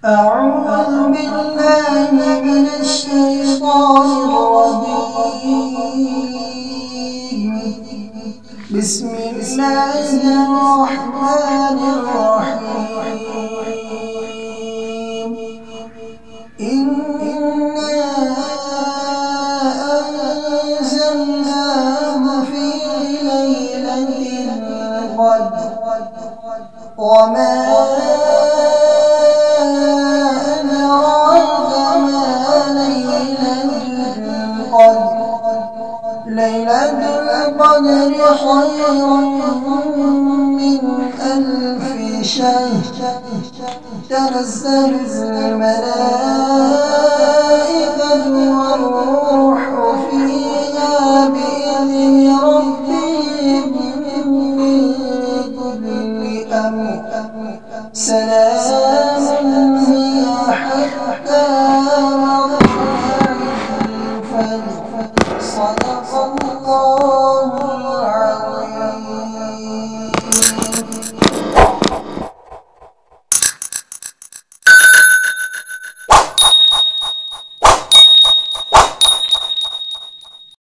أعوذ بالله من الشيطان الرجيم. بسم الله الرحمن الرحيم. إنا أنزلناه في ليلة القدر وما ليلة القدر خير من ألف شهر. تنزل الملائكة والروح فيها بإذن ربهم من كل أمر. سلام هي حتى مطلع الفجر. صدق الله العظيم.